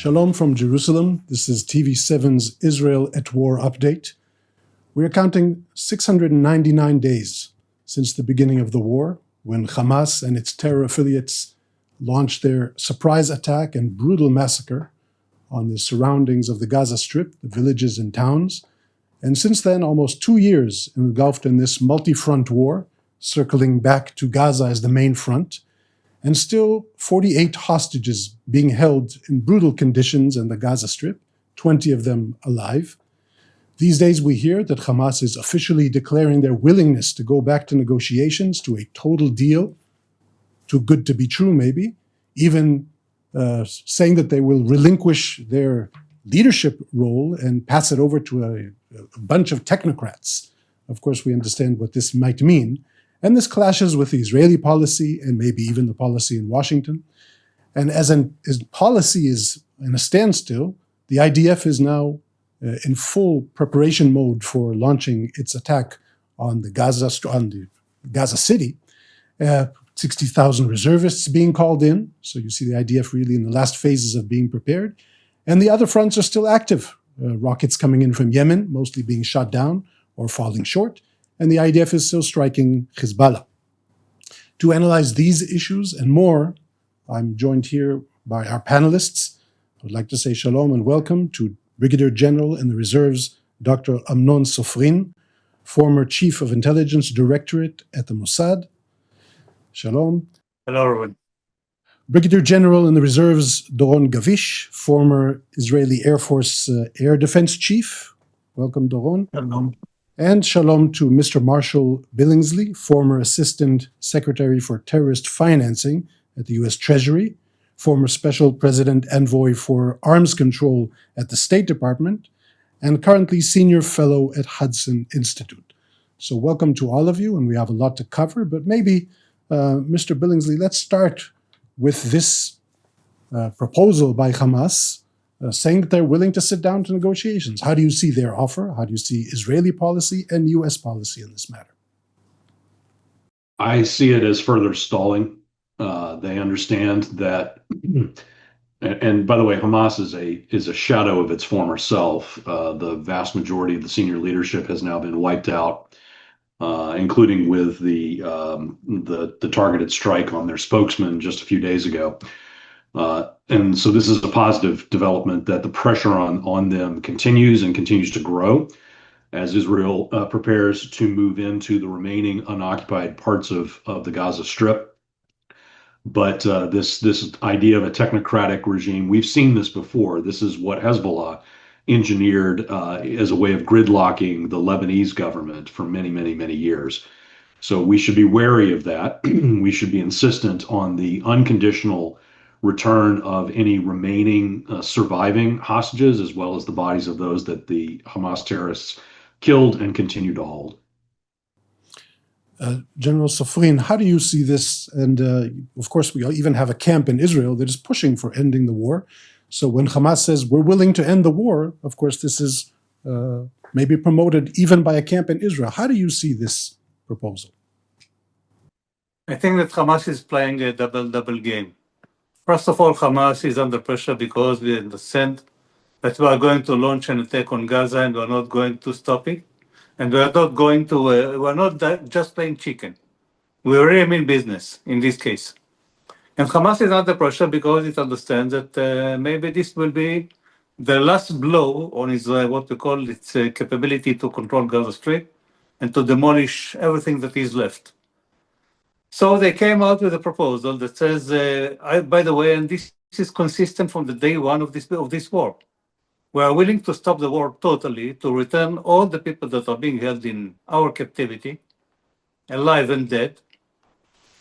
Shalom from Jerusalem. This is TV7's Israel at War update. We are counting 699 days since the beginning of the war, when Hamas and its terror affiliates launched their surprise attack and brutal massacre on the surroundings of the Gaza Strip, the villages and towns. And since then, almost 2 years engulfed in this multi-front war, circling back to Gaza as the main front, and still 48 hostages being held in brutal conditions in the Gaza Strip, 20 of them alive. These days we hear that Hamas is officially declaring their willingness to go back to negotiations, to a total deal, too good to be true maybe, even saying that they will relinquish their leadership role and pass it over to a bunch of technocrats. Of course, we understand what this might mean. And this clashes with the Israeli policy and maybe even the policy in Washington. And as policy is in a standstill, the IDF is now in full preparation mode for launching its attack on the Gaza City. 60,000 reservists being called in. So you see the IDF really in the last phases of being prepared. And the other fronts are still active. Rockets coming in from Yemen, mostly being shot down or falling short. And the IDF is still striking Hezbollah. To analyze these issues and more, I'm joined here by our panelists. I would like to say shalom and welcome to Brigadier General in the Reserves, Dr. Amnon Sofrin, former Chief of Intelligence Directorate at the Mossad. Shalom. Hello, everyone. Brigadier General in the Reserves, Doron Gavish, former Israeli Air Force Air Defense Chief. Welcome, Doron. Shalom. And shalom to Mr. Marshall Billingsley, former Assistant Secretary for Terrorist Financing at the U.S. Treasury, former Special President Envoy for Arms Control at the State Department, and currently Senior Fellow at Hudson Institute. So welcome to all of you, and we have a lot to cover, but maybe, Mr. Billingsley, let's start with this proposal by Hamas, saying that they're willing to sit down to negotiations. How do you see their offer? How do you see Israeli policy and U.S. policy in this matter? I see it as further stalling. They understand that, and by the way, Hamas is a shadow of its former self. The vast majority of the senior leadership has now been wiped out, including with the targeted strike on their spokesman just a few days ago. And so this is a positive development that the pressure on them continues to grow as Israel prepares to move into the remaining unoccupied parts of the Gaza Strip. But this idea of a technocratic regime, we've seen this before. This is what Hezbollah engineered as a way of gridlocking the Lebanese government for many, many, many years. So we should be wary of that. We should be insistent on the unconditional return of any remaining surviving hostages, as well as the bodies of those that the Hamas terrorists killed and continue to hold. General Sofrin, how do you see this? And of course, we even have a camp in Israel that is pushing for ending the war. So when Hamas says we're willing to end the war, of course, this is maybe promoted even by a camp in Israel. How do you see this proposal? I think that Hamas is playing a double game. First of all, Hamas is under pressure because we understand that we are going to launch an attack on Gaza and we are not going to stop it. And we are not going to, we are not just playing chicken. We really mean business in this case. And Hamas is under pressure because it understands that maybe this will be the last blow on its, what we call its capability to control Gaza Strip and to demolish everything that is left. So they came out with a proposal that says, by the way, and this is consistent from the day one of this war. We are willing to stop the war totally, to return all the people that are being held in our captivity, alive and dead.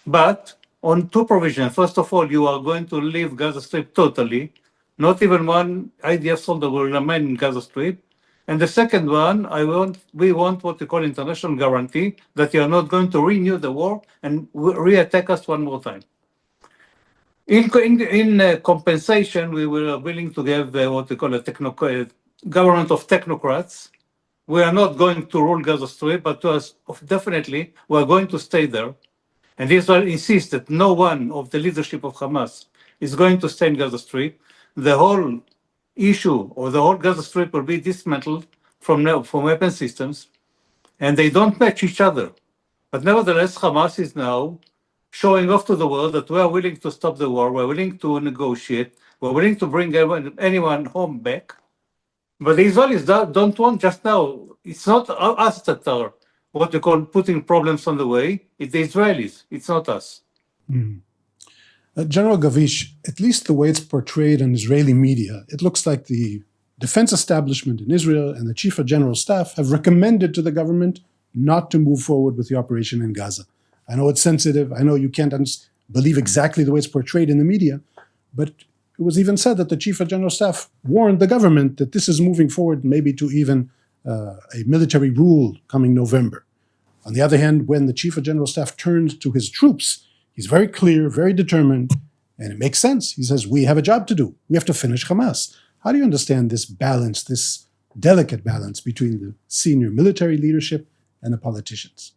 But on two provisions. First of all, you are going to leave Gaza Strip totally. Not even one IDF soldier will remain in Gaza Strip. And the second one, we want what we call international guarantee that you are not going to renew the war and re-attack us one more time. In compensation, we were willing to give what we call a government of technocrats. We are not going to rule Gaza Strip, but definitely we are going to stay there. And Israel insists that no one of the leadership of Hamas is going to stay in Gaza Strip. The whole issue or the whole Gaza Strip will be dismantled from weapon systems, and they don't match each other. But nevertheless, Hamas is now showing off to the world that we are willing to stop the war, we're willing to negotiate, we're willing to bring anyone home back. But the Israelis don't want just now. It's not us that are what you call putting problems on the way. It's the Israelis. It's not us. General Gavish, at least the way it's portrayed in Israeli media, it looks like the defense establishment in Israel and the Chief of General Staff have recommended to the government not to move forward with the operation in Gaza. I know it's sensitive. I know you can't believe exactly the way it's portrayed in the media, but it was even said that the Chief of General Staff warned the government that this is moving forward maybe to even a military rule coming November. On the other hand, when the Chief of General Staff turned to his troops, he's very clear, very determined, and it makes sense. He says, we have a job to do. We have to finish Hamas. How do you understand this balance, this delicate balance between the senior military leadership and the politicians?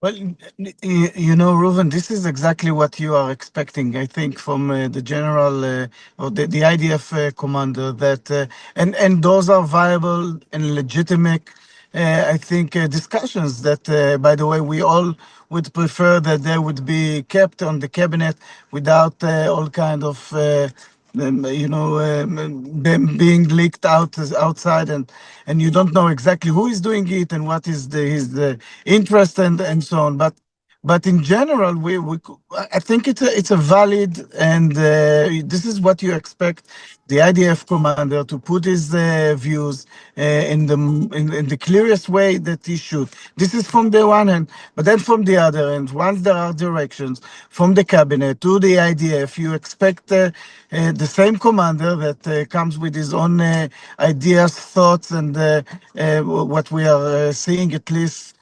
Well, Reuven, this is exactly what you are expecting, I think, from the general or the IDF commander. And those are viable and legitimate, I think, discussions that, by the way, we all would prefer that they would be kept on the cabinet without all kind of them being leaked outside, and you don't know exactly who is doing it and what is his interest and so on. But in general, I think it's a valid, and this is what you expect the IDF commander to put his views in the clearest way that he should. This is from the one hand, but then from the other hand, once there are directions from the cabinet to the IDF, you expect the same commander that comes with his own ideas, thoughts, and what we are seeing, at least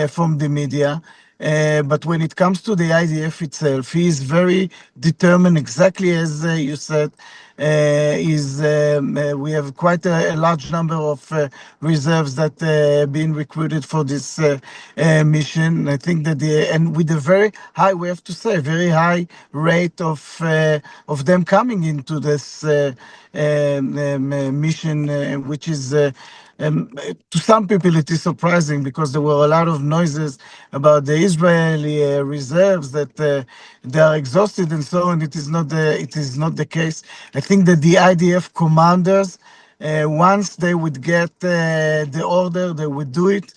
from the media. But when it comes to the IDF itself, he is very determined, exactly as you said. We have quite a large number of reserves that being recruited for this mission. I think that and with a very high, we have to say, very high rate of them coming into this mission, which is to some people it is surprising, because there were a lot of noises about the Israeli reserves that they are exhausted and so on. It is not the case. I think that the IDF commanders, once they would get the order, they would do it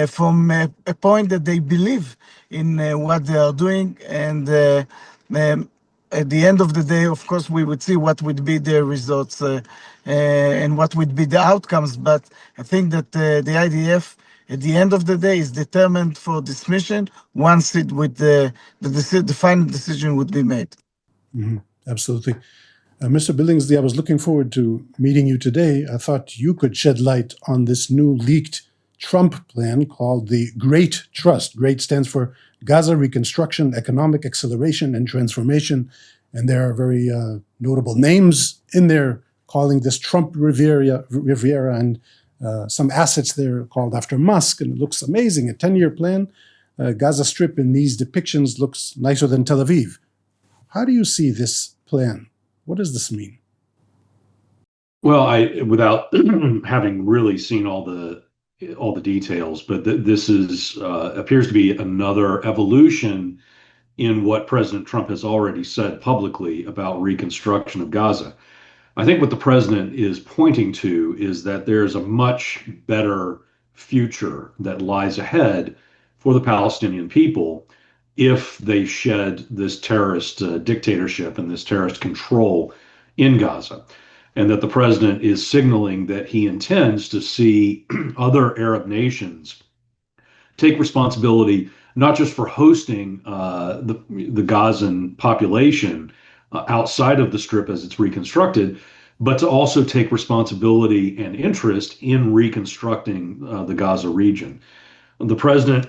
from a point that they believe in what they are doing. And at the end of the day, of course, we would see what would be the results and what would be the outcomes. But I think that the IDF, at the end of the day, is determined for this mission once the final decision would be made. Mm-hmm. Absolutely. Mr. Billingsley, I was looking forward to meeting you today. I thought you could shed light on this new leaked Trump plan called the Great Trust. GREAT stands for Gaza Reconstruction, Economic Acceleration and Transformation. And there are very notable names in there calling this Trump Riviera and some assets there called after Musk. And it looks amazing, a 10-year plan. Gaza Strip in these depictions looks nicer than Tel Aviv. How do you see this plan? What does this mean? Well, without having really seen all the details, but this appears to be another evolution in what President Trump has already said publicly about reconstruction of Gaza. I think what the president is pointing to is that there's a much better future that lies ahead for the Palestinian people if they shed this terrorist dictatorship and this terrorist control in Gaza. And that the president is signaling that he intends to see other Arab nations take responsibility, not just for hosting the Gazan population outside of the Strip as it's reconstructed, but to also take responsibility and interest in reconstructing the Gaza region. The president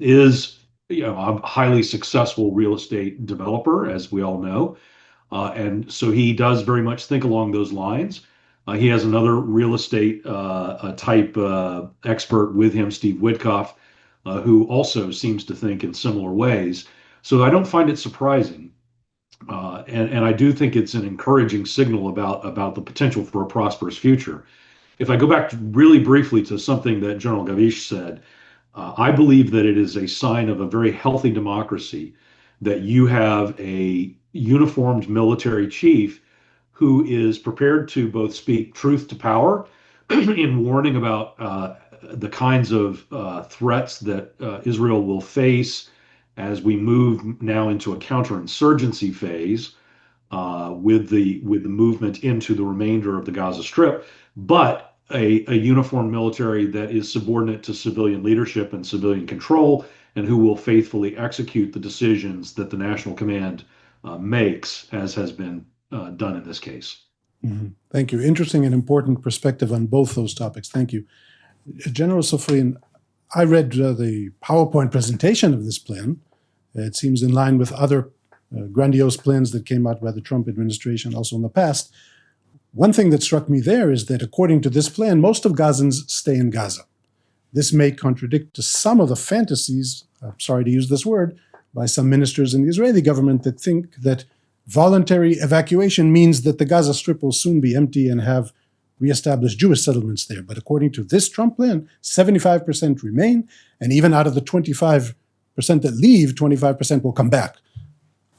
is a highly successful real estate developer, as we all know. And so he does very much think along those lines. He has another real estate type expert with him, Steve Witkoff, who also seems to think in similar ways. So I don't find it surprising And I do think it's an encouraging signal about the potential for a prosperous future. If I go back really briefly to something that General Gavish said, I believe that it is a sign of a very healthy democracy that you have a uniformed military chief who is prepared to both speak truth to power in warning about the kinds of threats that Israel will face as we move now into a counterinsurgency phase with the movement into the remainder of the Gaza Strip, but a uniformed military that is subordinate to civilian leadership and civilian control, and who will faithfully execute the decisions that the National Command makes, as has been done in this case. Thank you. Interesting and important perspective on both those topics. Thank you. General Sofrian, I read the PowerPoint presentation of this plan. It seems in line with other grandiose plans that came out by the Trump administration also in the past. One thing that struck me there is that according to this plan, most of Gazans stay in Gaza. This may contradict to some of the fantasies, I'm sorry to use this word, by some ministers in the Israeli government that think that voluntary evacuation means that the Gaza Strip will soon be empty and have reestablished Jewish settlements there. But according to this Trump plan, 75% remain, and even out of the 25% that leave, 25% will come back.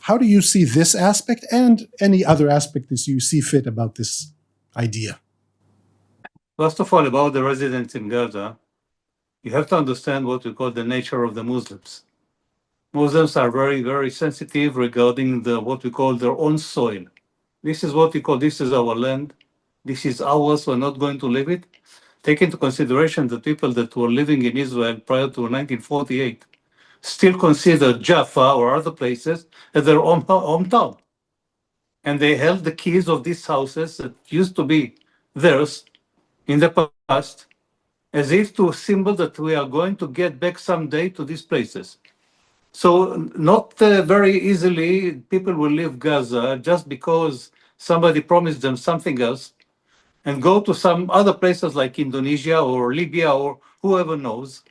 How do you see this aspect and any other aspect that you see fit about this idea? First of all, about the residents in Gaza, you have to understand what we call the nature of the Muslims. Muslims are very, very sensitive regarding what we call their own soil. This is what we call, this is our land, this is ours, we're not going to leave it. Take into consideration the people that were living in Israel prior to 1948 still consider Jaffa or other places as their own hometown. And they held the keys of these houses that used to be theirs in the past, as if to symbol that we are going to get back someday to these places. So not very easily people will leave Gaza just because somebody promised them something else and go to some other places like Indonesia or Libya or whoever knows,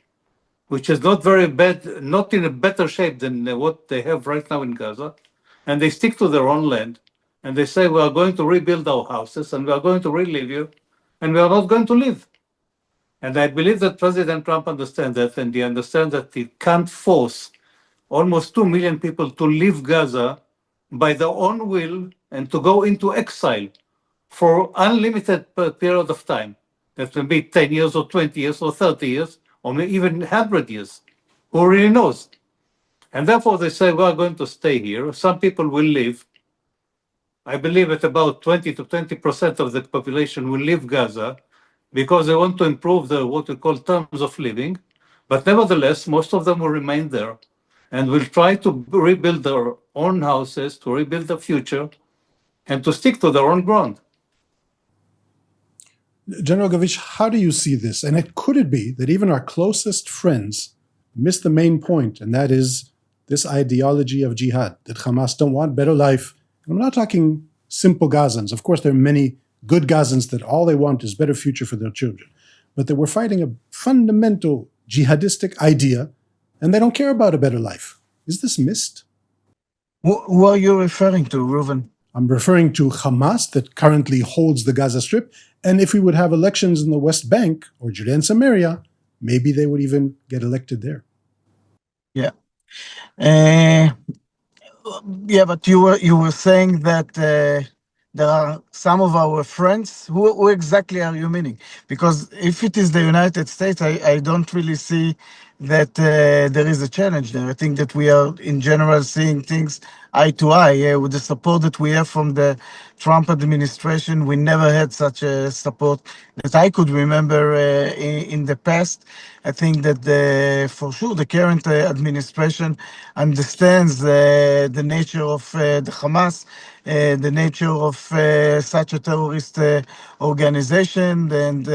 which is not very bad, not in a better shape than what they have right now in Gaza. And they stick to their own land and they say, we are going to rebuild our houses and we are going to relive you and we are not going to live. And I believe that President Trump understands that, and he understands that he can't force almost 2 million people to leave Gaza by their own will and to go into exile for unlimited period of time. That can be 10 years or 20 years or 30 years or maybe even 100 years. Who really knows? And therefore they say, we are going to stay here. Some people will leave. I believe that about 20 to 20% of the population will leave Gaza because they want to improve the what we call terms of living. But nevertheless, most of them will remain there and will try to rebuild their own houses, to rebuild the future, and to stick to their own ground. General Gavish, how do you see this? And could it be that even our closest friends miss the main point, and that is this ideology of jihad, that Hamas don't want better life? And I'm not talking simple Gazans. Of course, there are many good Gazans that all they want is better future for their children. But that we're fighting a fundamental jihadistic idea, and they don't care about a better life. Is this missed? Who are you referring to, Reuven? I'm referring to Hamas that currently holds the Gaza Strip. And if we would have elections in the West Bank or Judea and Samaria, maybe they would even get elected there. Yeah. Yeah, but you were saying that there are some of our friends. Who exactly are you meaning? Because if it is the United States, I don't really see that there is a challenge there. I think that we are in general seeing things eye to eye. With the support that we have from the Trump administration, we never had such a support that I could remember in the past. I think that for sure the current administration understands the nature of the Hamas, the nature of such a terrorist organization, and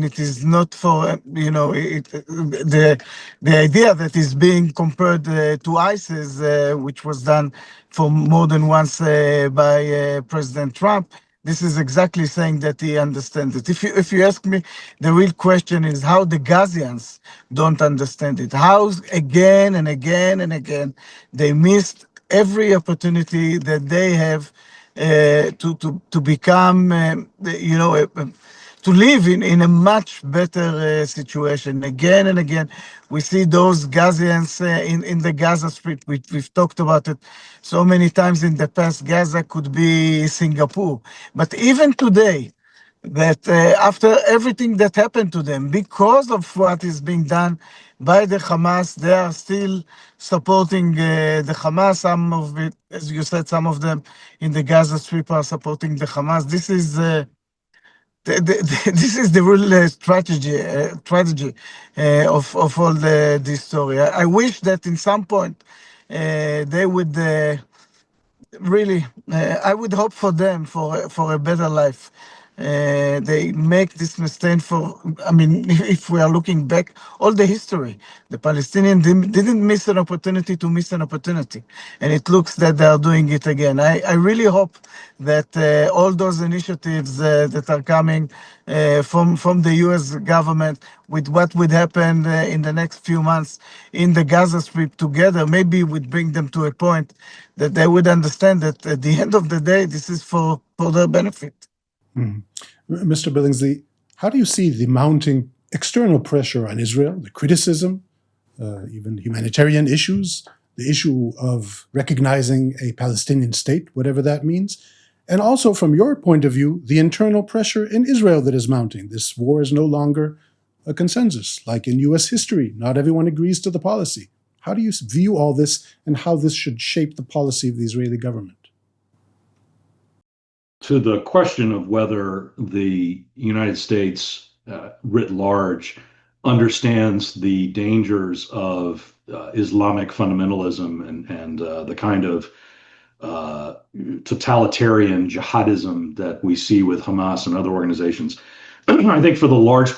it is not for the idea that is being compared to ISIS, which was done for more than once by President Trump. This is exactly saying that he understands it. If you ask me, the real question is how the Gazians don't understand it. How again and again and again they missed every opportunity that they have to become, to live in a much better situation. Again and again, we see those Gazians in the Gaza Strip. We've talked about it so many times in the past. Gaza could be Singapore. But even today, that after everything that happened to them, because of what is being done by the Hamas, they are still supporting the Hamas. Some of it, as you said, some of them in the Gaza Strip are supporting the Hamas. This is this is the real tragedy of all this story. I wish that in some point they would really, I would hope for them for a better life. They make this mistake for, I mean, if we are looking back, all the history, the Palestinians didn't miss an opportunity to miss an opportunity. And it looks that they are doing it again. I really hope that all those initiatives that are coming from the US government with what would happen in the next few months in the Gaza Strip together, maybe would bring them to a point that they would understand that at the end of the day, this is for their benefit. Mr. Billingsley, how do you see the mounting external pressure on Israel, the criticism, even humanitarian issues, the issue of recognizing a Palestinian state, whatever that means, and also from your point of view, the internal pressure in Israel that is mounting? This war is no longer a consensus, like in US history. Not everyone agrees to the policy. How do you view all this and how this should shape the policy of the Israeli government? To the question of whether the United States writ large understands the dangers of Islamic fundamentalism and the kind of totalitarian jihadism that we see with Hamas and other organizations, I think for the large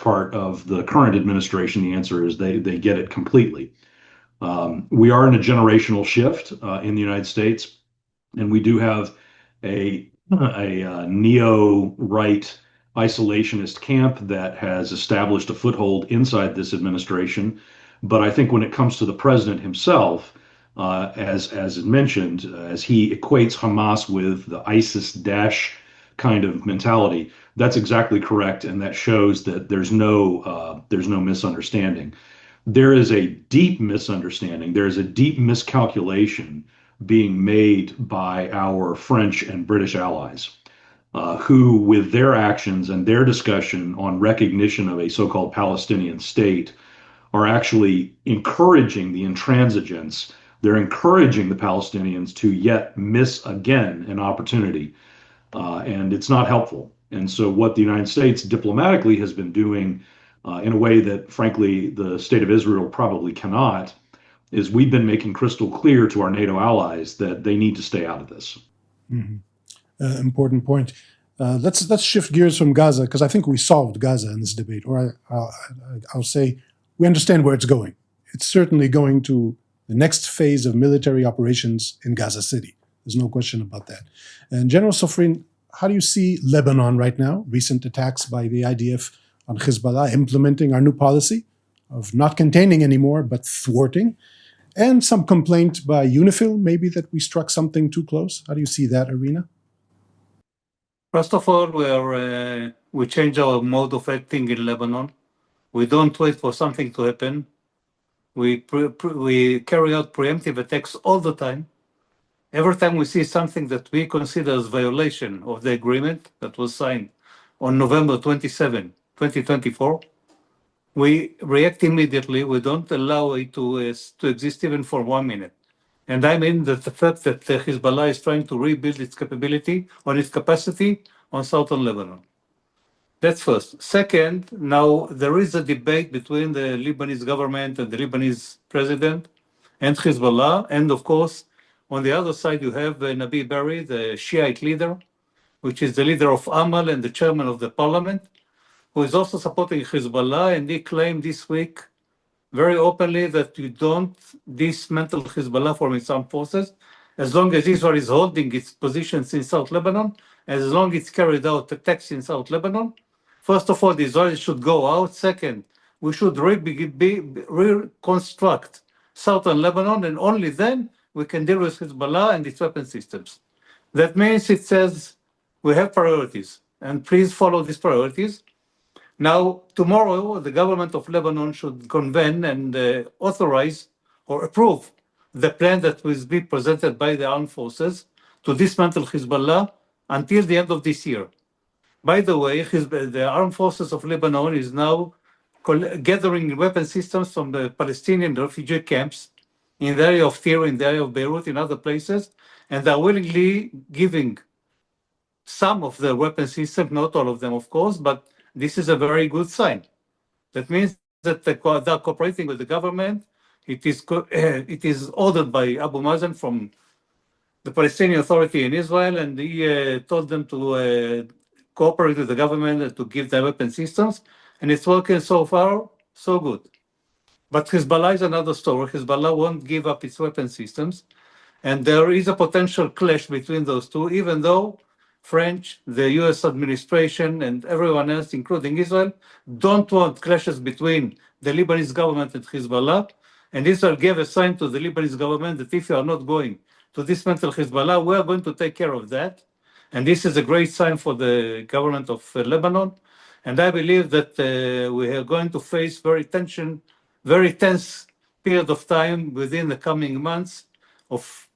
part of the current administration, the answer is they get it completely. We are in a generational shift in the United States, and we do have a neo-right isolationist camp that has established a foothold inside this administration. But I think when it comes to the president himself, as mentioned, as he equates Hamas with the ISIS-Daesh kind of mentality, that's exactly correct, and that shows that there's no misunderstanding. There is a deep misunderstanding. There is a deep miscalculation being made by our French and British allies, who, with their actions and their discussion on recognition of a so-called Palestinian state, are actually encouraging the intransigence. They're encouraging the Palestinians to yet miss again an opportunity, and it's not helpful. And so what the United States diplomatically has been doing in a way that, frankly, the state of Israel probably cannot, is we've been making crystal clear to our NATO allies that they need to stay out of this. Important point. Let's shift gears from Gaza, because I think we solved Gaza in this debate, or I'll say we understand where it's going. It's certainly going to the next phase of military operations in Gaza City. There's no question about that. And General Sofrin, how do you see Lebanon right now? Recent attacks by the IDF on Hezbollah, implementing our new policy of not containing anymore, but thwarting, and some complaint by UNIFIL, maybe that we struck something too close. How do you see that arena? First of all, we change our mode of acting in Lebanon. We don't wait for something to happen. We carry out preemptive attacks all the time. Every time we see something that we consider as violation of the agreement that was signed on November 27, 2024, we react immediately. We don't allow it to exist even for 1 minute. And I mean that the fact that Hezbollah is trying to rebuild its capability on its capacity on southern Lebanon. That's first. Second, now there is a debate between the Lebanese government and the Lebanese president and Hezbollah. And of course, on the other side, you have Nabi Berri, the Shiite leader, which is the leader of Amal and the chairman of the parliament, who is also supporting Hezbollah. And he claimed this week very openly that you don't dismantle Hezbollah from its armed forces as long as Israel is holding its positions in South Lebanon, as long as it's carried out attacks in South Lebanon. First of all, the Israelis should go out. Second, we should reconstruct southern Lebanon, and only then we can deal with Hezbollah and its weapon systems. That means it says we have priorities, and please follow these priorities. Now, tomorrow, the government of Lebanon should convene and authorize or approve the plan that will be presented by the armed forces to dismantle Hezbollah until the end of this year. By the way, the armed forces of Lebanon is now gathering weapon systems from the Palestinian refugee camps in the area of Tyre, in the area of Beirut, in other places, and they're willingly giving some of the weapon systems, not all of them, of course, but this is a very good sign. That means that they're cooperating with the government. It is ordered by Abu Mazen from the Palestinian Authority in Israel, and he told them to cooperate with the government and to give them weapon systems, and it's working so far, so good. But Hezbollah is another story. Hezbollah won't give up its weapon systems, and there is a potential clash between those two, even though French, the US administration, and everyone else, including Israel, don't want clashes between the Lebanese government and Hezbollah. And Israel gave a sign to the Lebanese government that if you are not going to dismantle Hezbollah, we are going to take care of that. And this is a great sign for the government of Lebanon. And I believe that we are going to face very tense period of time within the coming months of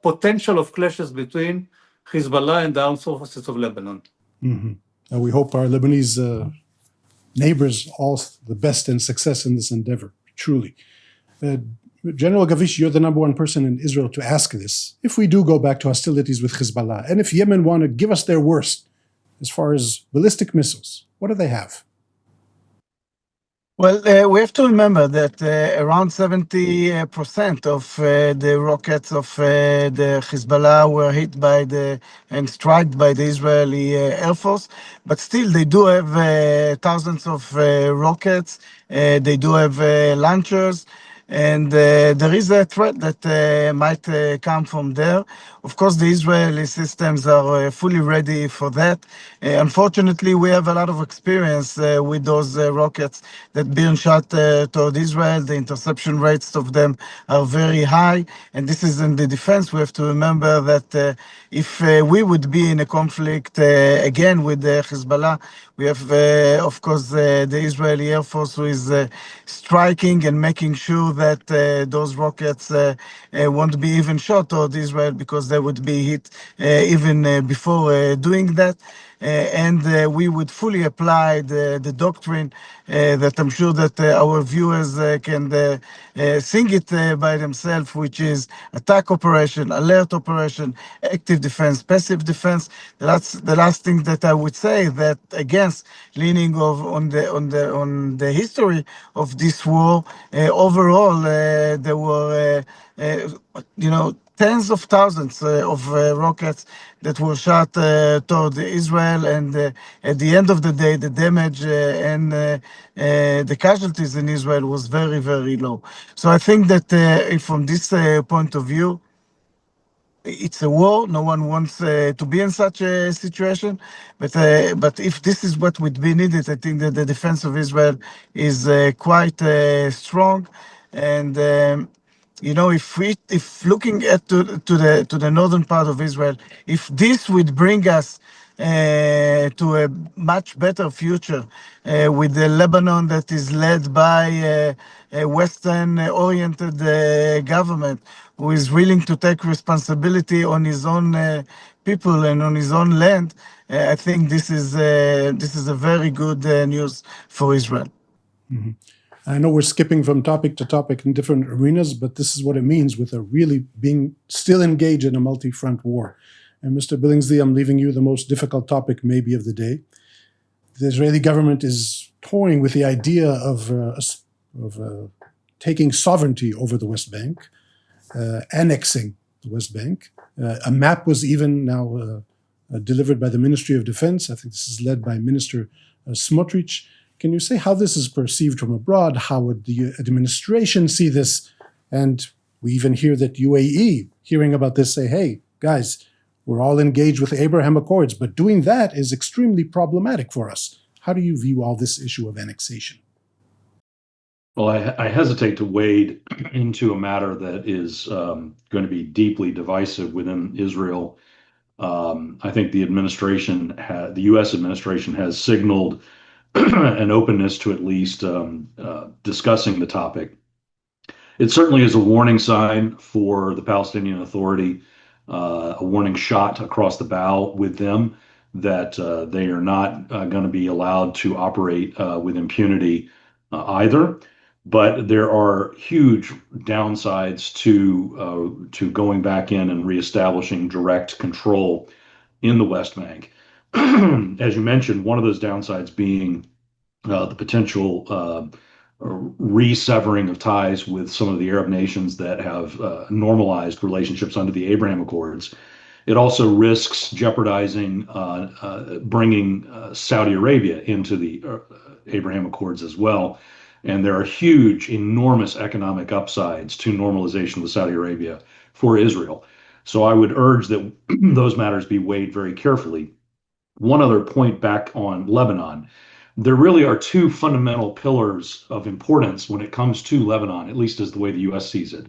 potential of clashes between Hezbollah and the armed forces of Lebanon. Mm-hmm. And we hope our Lebanese neighbors all the best and success in this endeavor, truly. General Gavish, you're the number one person in Israel to ask this. If we do go back to hostilities with Hezbollah, and if Yemen want to give us their worst as far as ballistic missiles, what do they have? Well, we have to remember that around 70% of the rockets of the Hezbollah were hit by and struck by the Israeli Air Force, but still they do have thousands of rockets, they do have launchers, and there is a threat that might come from there. Of course, the Israeli systems are fully ready for that. Unfortunately, we have a lot of experience with those rockets that being shot toward Israel. The interception rates of them are very high, and this is in the defense. We have to remember that if we would be in a conflict again with Hezbollah, we have, of course, the Israeli Air Force who is striking and making sure that those rockets won't be even shot toward Israel, because they would be hit even before doing that. And we would fully apply the doctrine that I'm sure that our viewers can sing it by themselves, which is attack operation, alert operation, active defense, passive defense. That's the last thing that I would say, that against leaning on the history of this war. Overall, there were tens of thousands of rockets that were shot toward Israel, and at the end of the day, the damage and the casualties in Israel was very, very low. So I think that from this point of view, it's a war. No one wants to be in such a situation, but if this is what would be needed, I think that the defense of Israel is quite strong, and if looking at to the northern part of Israel, if this would bring us to a much better future with the Lebanon that is led by a Western-oriented government who is willing to take responsibility on his own people and on his own land, I think this is a very good news for Israel. Mm-hmm. I know we're skipping from topic to topic in different arenas, but this is what it means with a really being still engaged in a multi-front war. And Mr. Billingsley, I'm leaving you the most difficult topic maybe of the day. The Israeli government is toying with the idea of taking sovereignty over the West Bank, annexing the West Bank. A map was even now delivered by the Ministry of Defense. I think this is led by Minister Smotrich. Can you say how this is perceived from abroad? How would the administration see this? And we even hear that UAE, hearing about this, say, hey, guys, we're all engaged with the Abraham Accords, but doing that is extremely problematic for us. How do you view all this issue of annexation? Well, I hesitate to wade into a matter that is going to be deeply divisive within Israel. I think the U.S. administration has signaled an openness to at least discussing the topic. It certainly is a warning sign for the Palestinian Authority, a warning shot across the bow with them that they are not going to be allowed to operate with impunity either. But there are huge downsides to going back in and reestablishing direct control in the West Bank. As you mentioned, one of those downsides being the potential re-severing of ties with some of the Arab nations that have normalized relationships under the Abraham Accords. It also risks jeopardizing bringing Saudi Arabia into the Abraham Accords as well. And there are huge, enormous economic upsides to normalization with Saudi Arabia for Israel. So I would urge that those matters be weighed very carefully. One other point back on Lebanon. There really are two fundamental pillars of importance when it comes to Lebanon, at least as the way the U.S. sees it.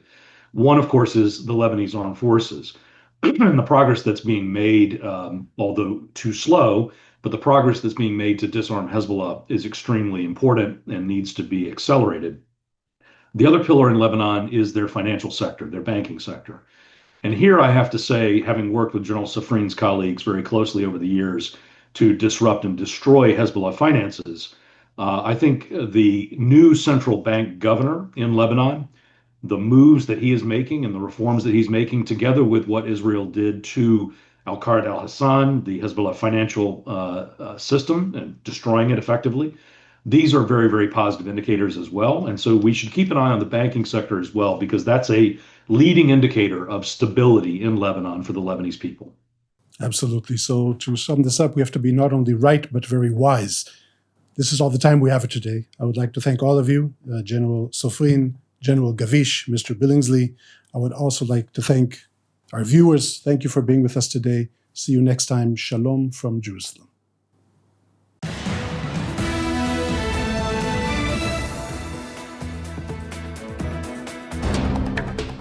One, of course, is the Lebanese armed forces and the progress that's being made, although too slow, but the progress that's being made to disarm Hezbollah is extremely important and needs to be accelerated. The other pillar in Lebanon is their financial sector, their banking sector. And here I have to say, having worked with General Safrin's colleagues very closely over the years to disrupt and destroy Hezbollah finances, I think the new central bank governor in Lebanon, the moves that he is making and the reforms that he's making, together with what Israel did to Al-Qard al-Hassan, the Hezbollah financial system, and destroying it effectively, these are very, very positive indicators as well. And so we should keep an eye on the banking sector as well, because that's a leading indicator of stability in Lebanon for the Lebanese people. Absolutely. So to sum this up, we have to be not only right, but very wise. This is all the time we have for today. I would like to thank all of you, General Sofrin, General Gavish, Mr. Billingsley. I would also like to thank our viewers. Thank you for being with us today. See you next time. Shalom from Jerusalem.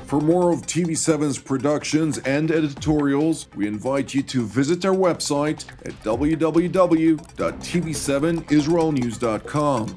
For more of TV7's productions and editorials, we invite you to visit our website at www.tv7israelnews.com.